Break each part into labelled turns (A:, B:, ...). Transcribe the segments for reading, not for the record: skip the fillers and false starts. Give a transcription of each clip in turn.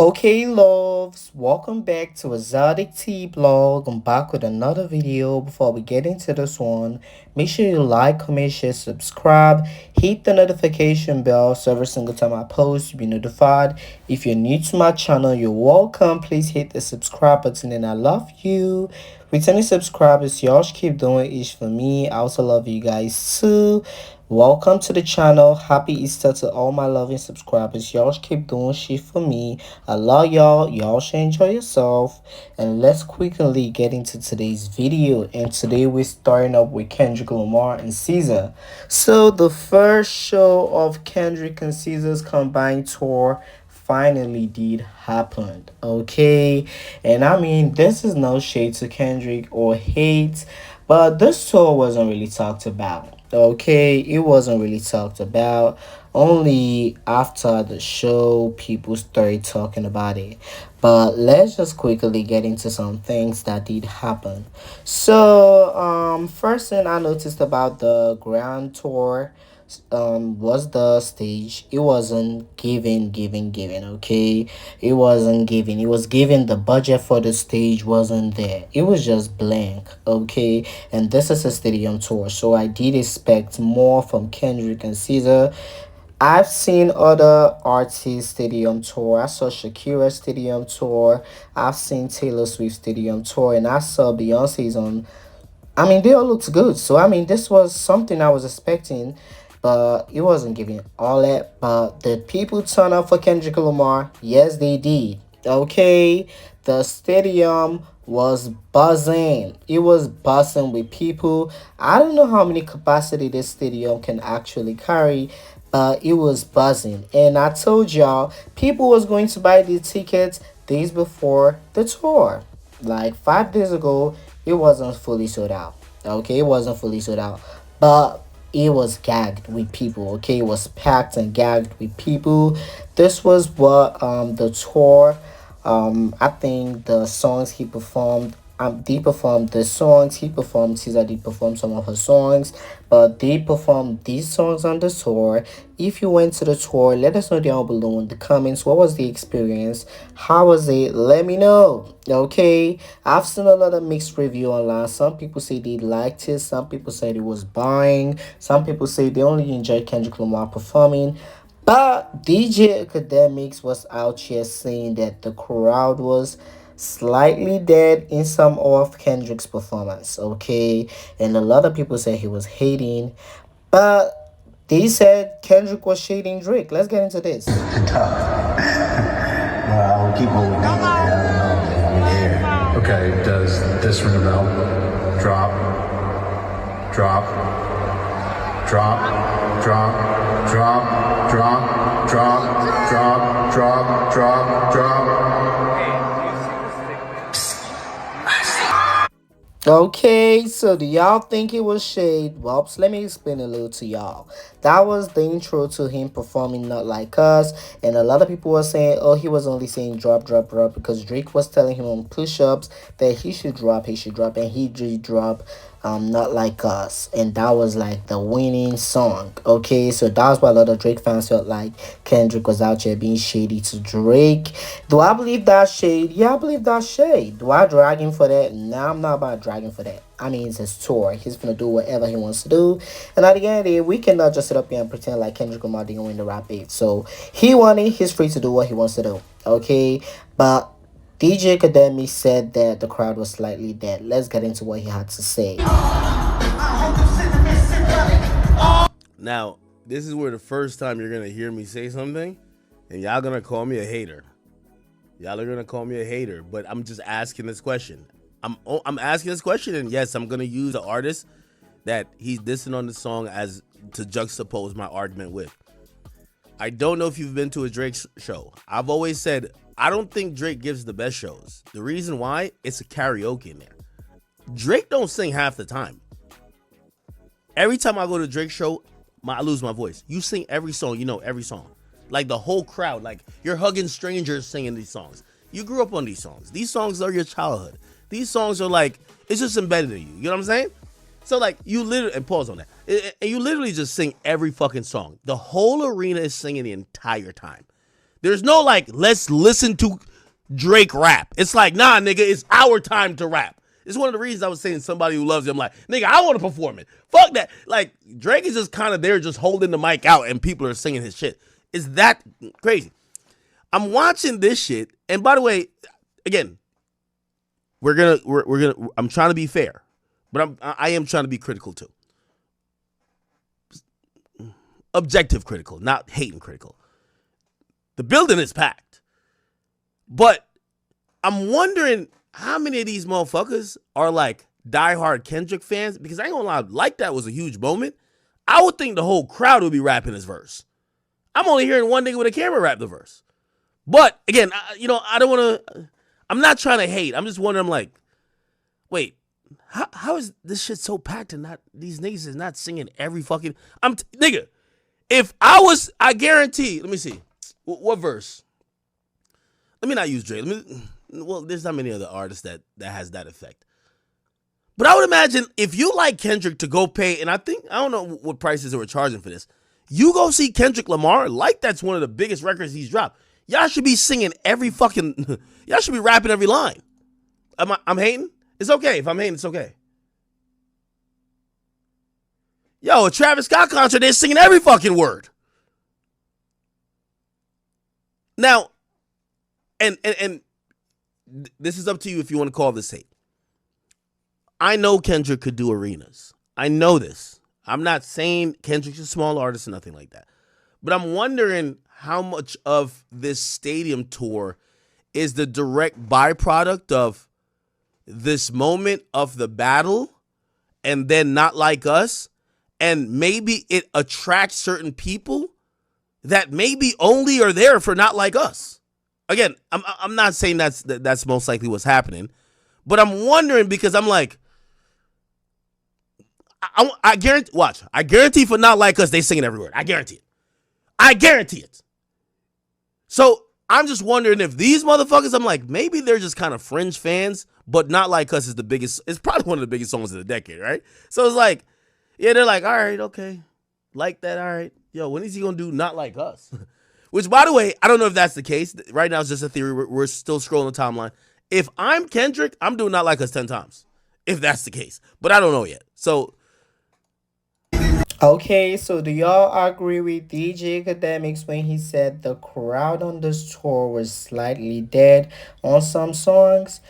A: Okay, loves, welcome back to Exoticteablog. I'm back with another video. Before we get into this one, make sure you like, comment, share, subscribe, hit the notification bell so every single time I post, you'll be notified. If you're new to my channel, you're welcome. Please hit the subscribe button, and I love you. Returning subscribers, y'all should keep doing it for me. I also love you guys too. Welcome to the channel. Happy Easter to all my loving subscribers. Y'all should keep doing shit for me. I love y'all. Y'all should enjoy yourself. And let's quickly get into today's video. And today we're starting up with Kendrick Lamar and SZA. So the first show of Kendrick and SZA's combined tour finally did happen. Okay. And I mean, this is no shade to Kendrick or hate, but this tour wasn't really talked about. Okay, it wasn't really talked about. Only after the show, people started talking about it. But let's just quickly get into some things that did happen. So, first thing I noticed about the grand tour was the stage. It wasn't giving, okay. It wasn't giving. It was giving. The budget for the stage wasn't there. It was just blank, okay. And this is a stadium tour, so I did expect more from Kendrick and SZA. I've seen other artists stadium tour. I saw Shakira stadium tour. I've seen Taylor Swift stadium tour, and I saw Beyonce's on. I mean, they all looked good. So, I mean, this was something I was expecting, but it wasn't giving all that. But the people turn up for Kendrick Lamar. Yes, they did. Okay. The stadium was buzzing. It was buzzing with people. I don't know how many capacity this stadium can actually carry, but it was buzzing. And I told y'all, people was going to buy the tickets days before the tour. Like 5 days ago, it wasn't fully sold out. Okay, it wasn't fully sold out, but it was gagged with people. Okay, it was packed and gagged with people. This was what the tour. I think the songs he performed. They performed the songs he performed. Caesar did perform some of her songs, but they performed these songs on the tour. If you went to the tour, let us know down below in the comments. What was the experience? How was it? Let me know. Okay, I've seen a lot of mixed review online. Some people say they liked it. Some people said it was boring. Some people say they only enjoyed Kendrick Lamar performing. But DJ Academics was out here saying that the crowd was slightly dead in some of Kendrick's performance, okay? And a lot of people said he was hating, but they said Kendrick was shading Drake. Let's get into this.
B: I will keep moving. I don't know. Okay, does this ring a bell? Drop. Drop. Drop. Drop. Drop. Drop. Drop. Drop. Drop. Drop. Drop.
A: Okay, so do y'all think it was shade? Well, let me explain a little to y'all. That was the intro to him performing Not Like Us, and a lot of people were saying, oh, he was only saying drop, drop, drop, because Drake was telling him on push-ups that he should drop, and he did drop Not Like Us, and that was like the winning song. Okay, so that's why a lot of Drake fans felt like Kendrick was out here being shady to Drake. Do I believe that shade? Yeah, I believe that shade. Do I drag him for that? Nah, I'm not about dragging for that. I mean, it's his tour. He's gonna do whatever he wants to do. And at the end of the day, we cannot just sit up here and pretend like Kendrick Lamar didn't win the rap beat. So he won it. He's free to do what he wants to do. Okay? But DJ Academy said that the crowd was slightly dead. Let's get into what he had to say.
C: Now, this is where the first time you're gonna hear me say something, and y'all gonna call me a hater. Y'all are gonna call me a hater, but I'm just asking this question. I'm asking this question, and yes, I'm gonna use the artist that he's dissing on the song as to juxtapose my argument with. I don't know if you've been to a Drake show. I've always said I don't think Drake gives the best shows. The reason why, it's a karaoke in there. Drake don't sing half the time. Every time I go to a Drake show, I lose my voice. You sing every song, you know every song. Like the whole crowd, like you're hugging strangers singing these songs. You grew up on these songs. These songs are your childhood. These songs are like, it's just embedded in you. You know what I'm saying? So like you literally, and pause on that. And you literally just sing every fucking song. The whole arena is singing the entire time. There's no like, let's listen to Drake rap. It's like, nah, nigga, it's our time to rap. It's one of the reasons I was saying somebody who loves him, like, nigga, I want to perform it. Fuck that. Like, Drake is just kind of there, just holding the mic out, and people are singing his shit. Is that crazy? I'm watching this shit, and by the way, again, I'm trying to be fair, but I am trying to be critical too. Objective critical, not hating critical. The building is packed, but I'm wondering how many of these motherfuckers are like diehard Kendrick fans, because I ain't gonna lie, Like That was a huge moment. I would think the whole crowd would be rapping his verse. I'm only hearing one nigga with a camera rap the verse. But again, I don't want to. I'm not trying to hate. I'm just wondering. I'm like, wait, how is this shit so packed and not these niggas is not singing every fucking? Nigga. If I guarantee. Let me see, what verse? Let me not use Drake. Well, there's not many other artists that has that effect. But I would imagine if you like Kendrick to go pay, and I don't know what prices they were charging for this. You go see Kendrick Lamar, like that's one of the biggest records he's dropped. Y'all should be singing every fucking, y'all should be rapping every line. I'm hating? It's okay. If I'm hating, it's okay. Yo, a Travis Scott concert, they're singing every fucking word. Now, and this is up to you if you want to call this hate. I know Kendrick could do arenas. I know this. I'm not saying Kendrick's a small artist or nothing like that. But I'm wondering how much of this stadium tour is the direct byproduct of this moment of the battle and then Not Like Us. And maybe it attracts certain people that maybe only are there for Not Like Us. Again, I'm not saying that's most likely what's happening. But I'm wondering because I'm like, I guarantee, watch, I guarantee for Not Like Us, they sing it every word. I guarantee it. I guarantee it. So I'm just wondering if these motherfuckers, I'm like, maybe they're just kind of fringe fans, but Not Like Us is the biggest, it's probably one of the biggest songs of the decade, right? So it's like, yeah, they're like, all right, okay. Like that, all right. Yo, when is he going to do Not Like Us? Which, by the way, I don't know if that's the case. Right now, it's just a theory. We're still scrolling the timeline. If I'm Kendrick, I'm doing Not Like Us 10 times, if that's the case. But I don't know yet. So,
A: Okay, so do y'all agree with DJ Academics when he said the crowd on this tour was slightly dead on some songs?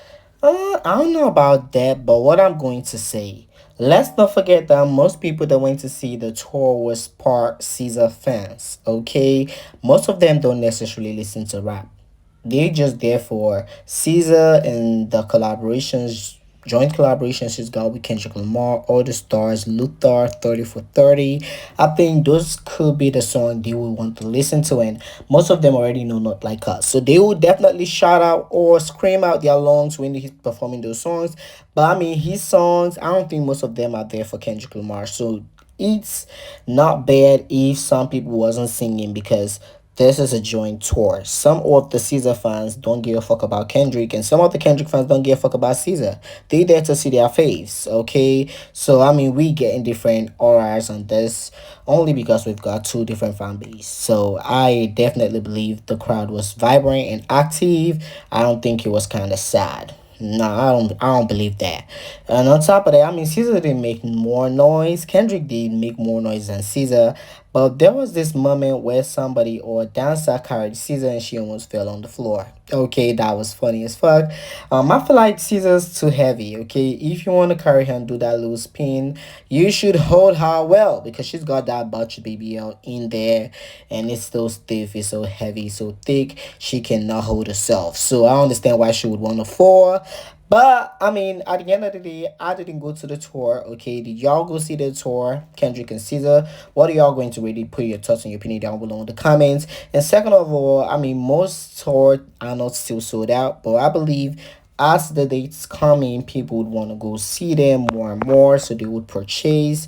A: I don't know about that, but what I'm going to say, let's not forget that most people that went to see the tour was part Caesar fans. Okay, most of them don't necessarily listen to rap. They just there for Caesar and the collaborations, joint collaborations he's got with Kendrick Lamar, All the Stars, Luther, 30 for 30. I think those could be the song they would want to listen to, and most of them already know Not Like Us. So they will definitely shout out or scream out their lungs when he's performing those songs. But I mean, his songs, I don't think most of them are there for Kendrick Lamar. So it's not bad if some people wasn't singing because this is a joint tour. Some of the Caesar fans don't give a fuck about Kendrick, and some of the Kendrick fans don't give a fuck about Caesar. They there to see their faves, okay? So I mean, we getting different auras on this only because we've got two different fan bases. So I definitely believe the crowd was vibrant and active. I don't think it was kind of sad. No, I don't believe that. And on top of that, I mean, Caesar didn't make more noise. Kendrick did make more noise than Caesar. But there was this moment where somebody or a dancer carried Caesar and she almost fell on the floor. Okay, that was funny as fuck. I feel like Caesar's too heavy. Okay, if you want to carry her and do that little spin, you should hold her well because she's got that butch BBL in there, and it's so stiff, it's so heavy, so thick. She cannot hold herself. So I understand why she would want to fall. But I mean, at the end of the day, I didn't go to the tour. Okay, did y'all go see the tour? Kendrick and Caesar. What are y'all going to really put your thoughts and your opinion down below in the comments? And second of all, I mean, most tours are not still sold out, but I believe as the dates come in, people would want to go see them more and more, so they would purchase.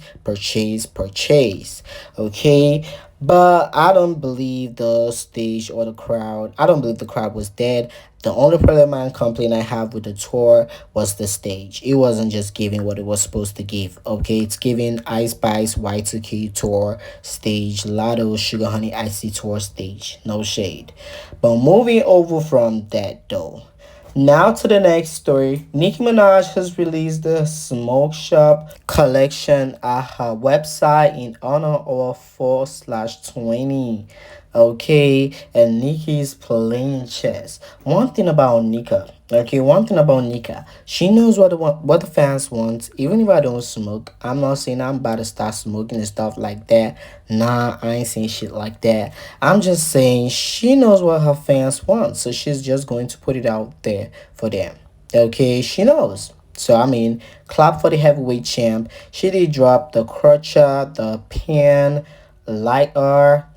A: Okay, But I don't believe the stage or the crowd. I don't believe the crowd was dead. The only problem and complaint I have with the tour was the stage. It wasn't just giving what it was supposed to give. Okay, it's giving Ice Spice Y2K tour stage, Lotto Sugar Honey Icy tour stage. No shade. But moving over from that though. Now to the next story. Nicki Minaj has released the Smoke Shop collection at her website in honor of 4/20. Okay, and Nicki's playing chess. One thing about Nika, okay, one thing about Nika, she knows what the fans want. Even if I don't smoke, I'm not saying I'm about to start smoking and stuff like that. Nah, I ain't saying shit like that. I'm just saying she knows what her fans want, so she's just going to put it out there for them. Okay, she knows. So I mean, clap for the heavyweight champ. She did drop the crutcher, the pen, lighter,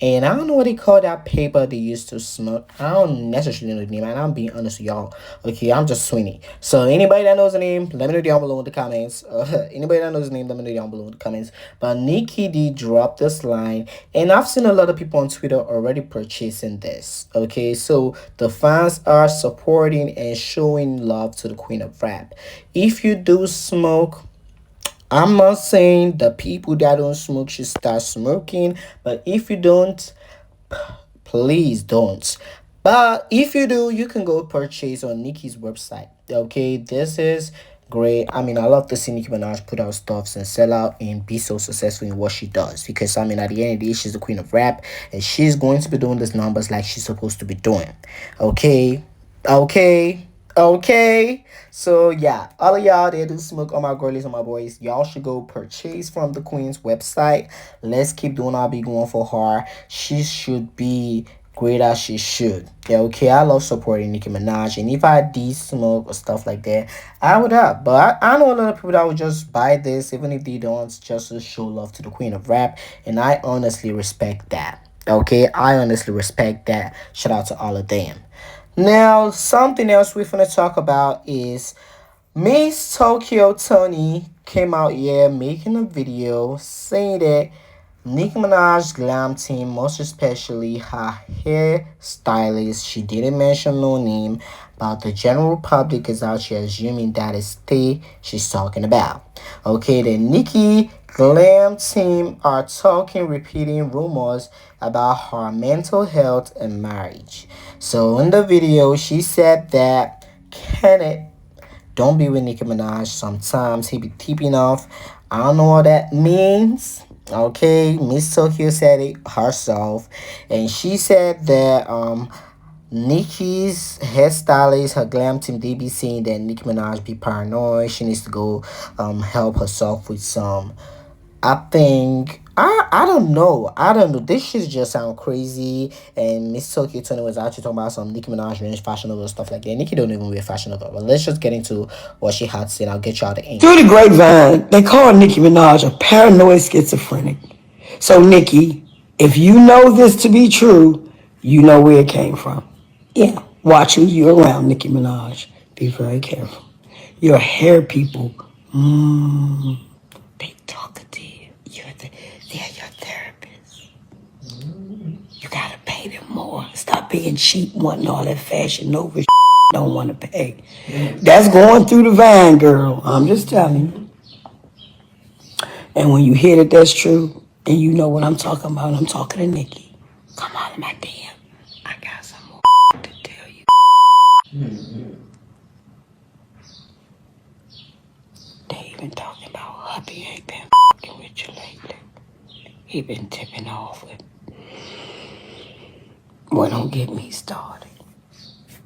A: and I don't know what they call that paper they used to smoke. I don't necessarily know the name, and I'm being honest with y'all. Okay, I'm just Sweeney. So anybody that knows the name, let me know down below in the comments. Anybody that knows the name, let me know down below in the comments. But Nicki D dropped this line, and I've seen a lot of people on Twitter already purchasing this. Okay, so the fans are supporting and showing love to the Queen of Rap. If you do smoke, I'm not saying the people that don't smoke should start smoking, but if you don't, please don't. But if you do, you can go purchase on Nicki's website. Okay, this is great. I mean, I love to see Nicki Minaj put out stuffs and sell out and be so successful in what she does. Because I mean, at the end of the day, she's the queen of rap, and she's going to be doing these numbers like she's supposed to be doing. Okay, okay. Okay, so yeah, all of y'all that do smoke, all my girlies and my boys, y'all should go purchase from the Queen's website. Let's keep doing our big one for her. She should be great as she should. Yeah, okay, I love supporting Nicki Minaj, and if I did smoke or stuff like that, I would have. But I know a lot of people that would just buy this, even if they don't, just to show love to the Queen of Rap, and I honestly respect that. Okay, I honestly respect that. Shout out to all of them. Now, something else we're gonna talk about is Miss Tokyo Toni came out here making a video saying that Nicki Minaj glam team, most especially her hairstylist, she didn't mention no name, but the general public is out here assuming that is Tay she's talking about. Okay, the Nicki glam team are talking, repeating rumors about her mental health and marriage. So in the video, she said that Kenneth don't be with Nicki Minaj. Sometimes he be tipping off. I don't know what that means. Okay, Miss Tokyo said it herself, and she said that Nicki's hairstylist, her glam team, they be saying that Nicki Minaj be paranoid. She needs to go help herself with some. I think I don't know. I don't know. This shit just sound crazy. And Miss Tokyo Tony was actually talking about some Nicki Minaj range Fashion Nova stuff like that. Nicki don't even wear Fashion Nova. But let's just get into what she had to say. And I'll get y'all the ink.
D: Through the grapevine, they call Nicki Minaj a paranoid schizophrenic. So, Nicki, if you know this to be true, you know where it came from. Yeah, watch who you're around, Nicki Minaj. Be very careful. Your hair people, they talkative. They're your therapist. You gotta pay them more. Stop being cheap, wanting all that Fashion Nova shit. Don't want to pay. That's going through the vine, girl. I'm just telling you. And when you hear that that's true, and you know what I'm talking about, I'm talking to Nicki. Come out of my DM. I got some more to tell you. They even talking about hubby ain't been with you lately. He been tipping off with. Well, don't get me started.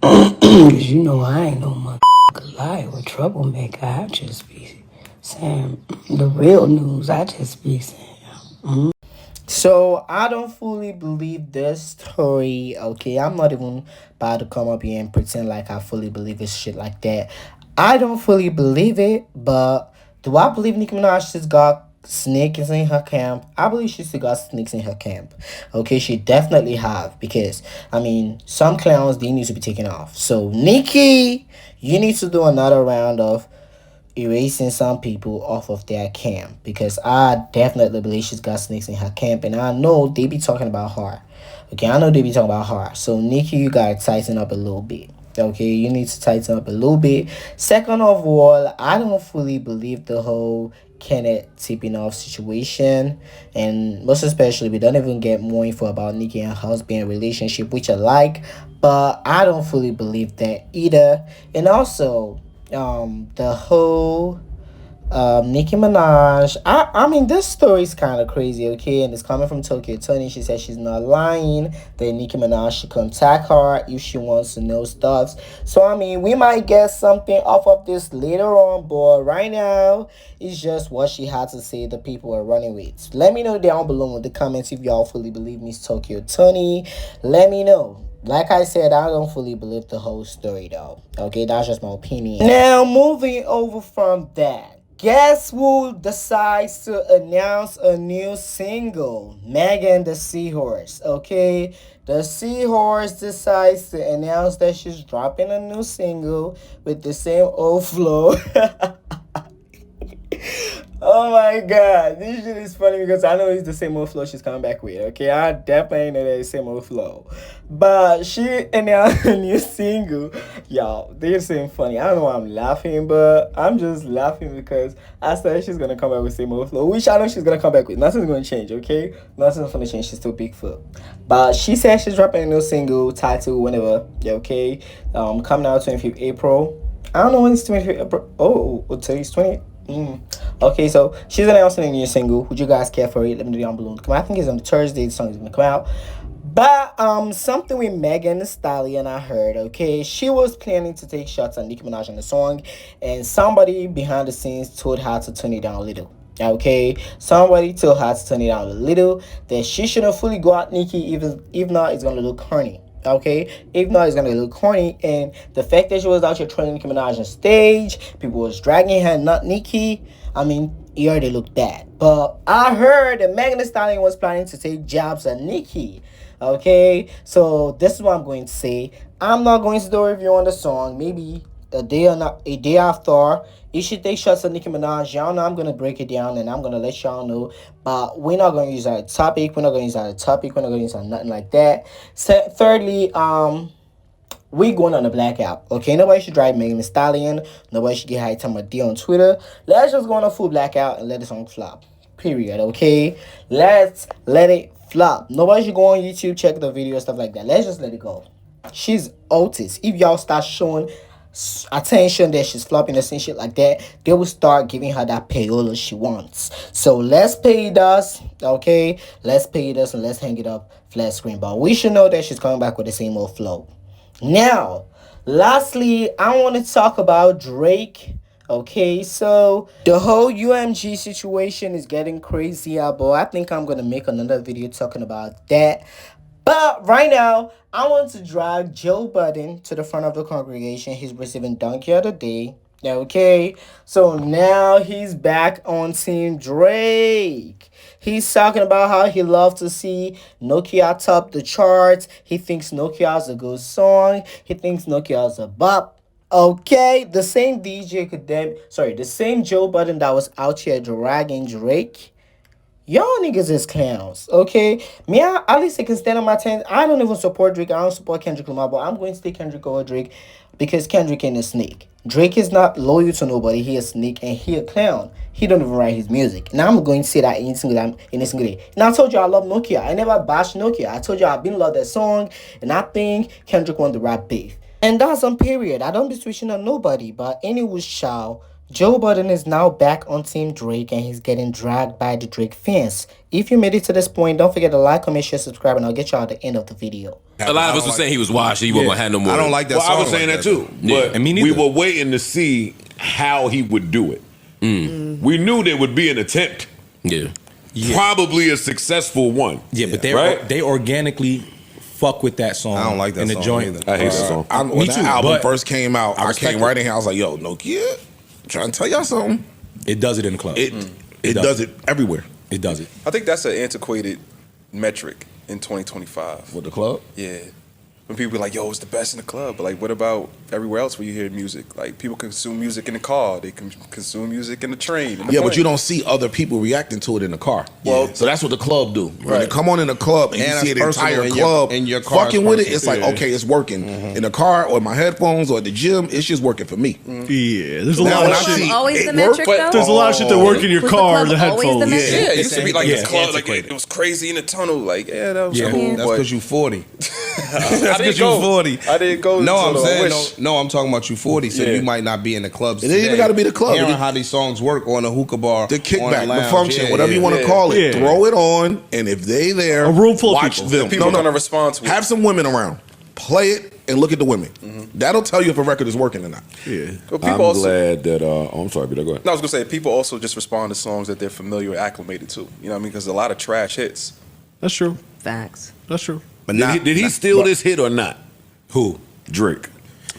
D: Cause you know I ain't no motherfucker liar or troublemaker. I just be saying the real news. I just be saying.
A: So I don't fully believe this story. Okay, I'm not even about to come up here and pretend like I fully believe this shit like that. I don't fully believe it, but do I believe Nicki Minaj just got snakes in her camp? I believe she still got snakes in her camp. Okay, she definitely have, because I mean some clowns they need to be taken off. So Nicki, you need to do another round of erasing some people off of their camp, because I definitely believe she's got snakes in her camp, and I know they be talking about her. Okay, I know they be talking about her. So Nicki, you gotta tighten up a little bit. Okay, you need to tighten up a little bit. Second of all, I don't fully believe the whole Kenneth tipping off situation, and most especially we don't even get more info about Nicki and her husband relationship, which I like, but I don't fully believe that either. And also, the whole Nicki Minaj. I mean, this story is kind of crazy, okay? And it's coming from Toni. She said she's not lying, that Nicki Minaj should contact her if she wants to know stuff. So, I mean, we might get something off of this later on, but right now, it's just what she had to say the people are running with. Let me know down below in the comments if y'all fully believe Miss Toni. Let me know. Like I said, I don't fully believe the whole story, though. Okay, that's just my opinion. Now, moving over from that. Guess who decides to announce a new single? Megan the Seahorse, okay? The Seahorse decides to announce that she's dropping a new single with the same old flow. Oh my god, this shit is funny because I know it's the same old flow she's coming back with, okay? I definitely know that it's the same old flow. But she announced a new single. Y'all, they're saying funny. I don't know why I'm laughing, but I'm just laughing because I said she's gonna come back with the same old flow, which I know she's gonna come back with. Nothing's gonna change, okay? Nothing's gonna change. She's still Bigfoot. But she said she's dropping a new single titled Whenever, okay? Coming out 25th April. I don't know when it's 25th April. Oh, today's 20th. Okay, so she's announcing a new single. Would you guys care for it? Let me know down below. I think it's on Thursday. The song is gonna come out. But something with Megan Thee Stallion I heard. Okay, she was planning to take shots at Nicki Minaj on the song, and somebody behind the scenes told her to turn it down a little. Okay, somebody told her to turn it down a little. That she shouldn't fully go at Nicki, even if not, it's gonna look corny. Okay, if not, it's gonna look corny. And the fact that she was out here training Nicki Minaj on stage, people was dragging her, not Nicki. I mean, it already looked bad. But I heard that Megan Thee Stallion was planning to take jabs at Nicki. Okay, so this is what I'm going to say. I'm not going to do a review on the song. Maybe a day after. You should take shots at Nicki Minaj. Y'all know I'm gonna break it down and I'm gonna let y'all know. But we're not gonna use that topic. We're not gonna use that topic. We're not gonna use that nothing like that. So, thirdly, we going on a blackout. Okay, nobody should drive Megan Thee Stallion. Nobody should get high time a D on Twitter. Let's just go on a full blackout and let the song flop. Period. Okay, let's let it flop. Nobody should go on YouTube, check the video, stuff like that. Let's just let it go. She's autist. If y'all start showing attention that she's flopping and saying shit like that, they will start giving her that payola she wants. So let's pay us, okay? Let's pay us and let's hang it up flat screen. But we should know that she's coming back with the same old flow. Now, lastly, I want to talk about Drake. Okay, so the whole UMG situation is getting crazier, but I think I'm gonna make another video talking about that. But right now, I want to drag Joe Budden to the front of the congregation. He's receiving Donkey of the Day. Okay, so now he's back on Team Drake. He's talking about how he loves to see Nokia top the charts. He thinks Nokia's a good song. He thinks Nokia's a bop. Okay, the same the same Joe Budden that was out here dragging Drake. Y'all niggas is clowns, okay? Me, at least I can stand on my 10. I don't even support Drake. I don't support Kendrick Lamar, but I'm going to take Kendrick over Drake because Kendrick ain't a snake. Drake is not loyal to nobody. He a snake and he a clown. He don't even write his music. Now I'm going to say that in a single day. Now I told you I love Nokia. I never bashed Nokia. I told you I've been love that song, and I think Kendrick won the rap beef. And that's on period. I don't be switching on nobody. But anyway, Joe Budden is now back on Team Drake and he's getting dragged by the Drake fans. If you made it to this point, don't forget to like, comment, share, subscribe, and I'll get y'all at the end of the video.
E: A lot of us were saying he was washed. He wasn't gonna have no more.
F: I don't like that song.
G: I was saying that too. But
E: and me neither.
G: We were waiting to see how he would do it. We knew there would be an attempt.
E: Yeah.
G: Probably a successful one.
F: Yeah, but they organically fuck with that song.
H: I don't like that
F: in the
H: song
F: joint.
H: either.
G: I hate that song.
H: When that album first came out, I
F: respect
H: came right in here. I was like, yo, Nokia, trying to tell y'all something.
F: It does it in the club.
H: It does it everywhere.
F: It does it.
I: I think that's an antiquated metric in 2025.
H: With the club?
I: Yeah. when people be like, yo, it's the best in the club. But like, what about everywhere else where you hear music? Like, people consume music in the car. They can consume music in the train.
H: Yeah, but you don't see other people reacting to it in the car.
I: Well,
H: so that's what the club do. When they come on in the club and you see the entire club
F: in your car
H: fucking with it, it's like, okay, it's working. In the car or my headphones or at the gym, it's just working for me.
J: Yeah, there's a lot of shit.
K: Always the metric, though?
J: There's a lot of shit that work in your
K: Was
J: car,
K: the
J: the
K: club always the
J: headphones.
K: metric?
I: Yeah, it used to be like the club, like it was crazy in the tunnel. Like, yeah, that was cool.
F: That's because you 40.
I: I didn't go.
F: 40.
I: I didn't go.
F: No, I'm
I: I
F: saying
I: wish.
F: no. I'm talking about you 40. So
I: Yeah.
F: you might not be in the clubs.
H: It ain't even got to be the club.
F: Hearing how these songs work on a hookah bar,
H: The
F: on a
H: kickback, the
F: lounge.
H: function,
F: Yeah,
H: whatever you want to
I: yeah.
H: call it.
J: Yeah.
H: Throw it on, and if they there,
J: A room full of
H: watch
J: people.
H: them.
I: People are gonna respond to it.
H: Have some women around. Play it and look at the women. That'll tell you if a record is working or not.
J: Yeah.
I: But
G: I'm
I: people also,
G: glad that. I'm sorry, Peter. Go ahead.
I: no, I was gonna say people also just respond to songs that they're familiar or acclimated to. You know what I mean? Because a lot of trash hits.
J: That's true.
K: Facts.
J: That's true.
F: But
G: Did he steal this hit or not?
F: Who?
G: Drake.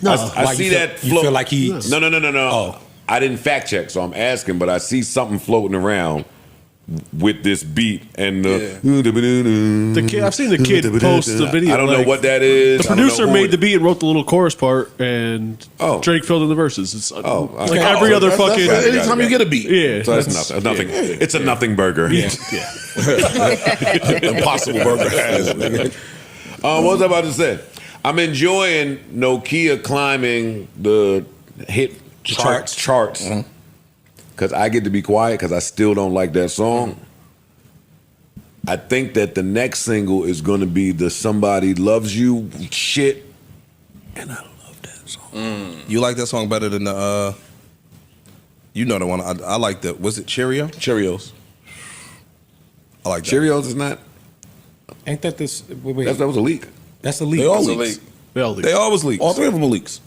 J: No.
G: I
F: Why,
G: see
F: you feel-
G: that.
F: you feel like he-
G: No.
F: Oh.
G: I didn't fact check, so I'm asking, but I see something floating around with this beat and
J: The kid, I've seen the kid post the video.
G: I don't know
J: like,
G: what that is.
J: The producer made the beat and wrote the little chorus part, and
G: Oh.
J: Drake filled in the verses. It's like
G: okay.
J: every other
H: That's
J: fucking.
H: right. Anytime you get a beat.
J: Yeah.
G: So that's nothing. Nothing. It's a nothing burger.
J: Yeah.
H: Impossible burger.
G: What was I about to say? I'm enjoying Nokia climbing the hit charts. Because I get to be quiet because I still don't like that song. I think that the next single is going to be the Somebody Loves You shit. And I love that song.
F: You like that song better than the? You know the one I like. The was it Cheerios? I like that.
G: Cheerios is not.
F: Ain't that this? Wait,
G: That was a leak.
F: that's the leak.
H: They all
I: That's a
H: leaks.
I: leak.
F: They always leak.
H: All three of them are leaks.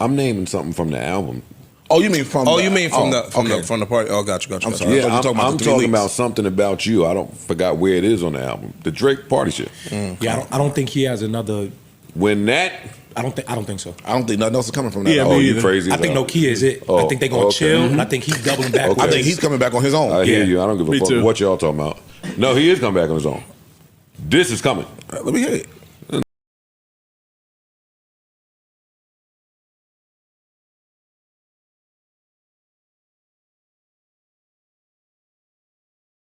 G: I'm naming something from the album.
H: Oh, you mean from?
F: Oh,
H: the,
F: you mean from
H: okay.
F: the party? Oh, got you.
H: I'm sorry.
G: Yeah,
H: I thought you were
G: I'm
H: about the three
G: talking
H: leaks.
G: about something about you. I don't forgot where it is on the album. The Drake party shit.
F: Yeah, I don't think he has another.
G: When that.
F: I don't think so.
H: I don't think nothing else is coming from that.
J: Yeah,
H: album.
G: Oh,
J: me
G: you
J: either.
G: crazy.
F: I think Nokia is it.
G: Oh,
F: I think they're gonna
G: okay.
F: chill. And I think he's doubling back.
G: Okay.
H: I think he's coming back on his own.
G: I hear
F: Yeah.
G: you. I don't give a
J: Me
G: fuck
J: too.
G: what y'all talking about. No, he is coming back on his own. This is coming.
H: Let me hear it.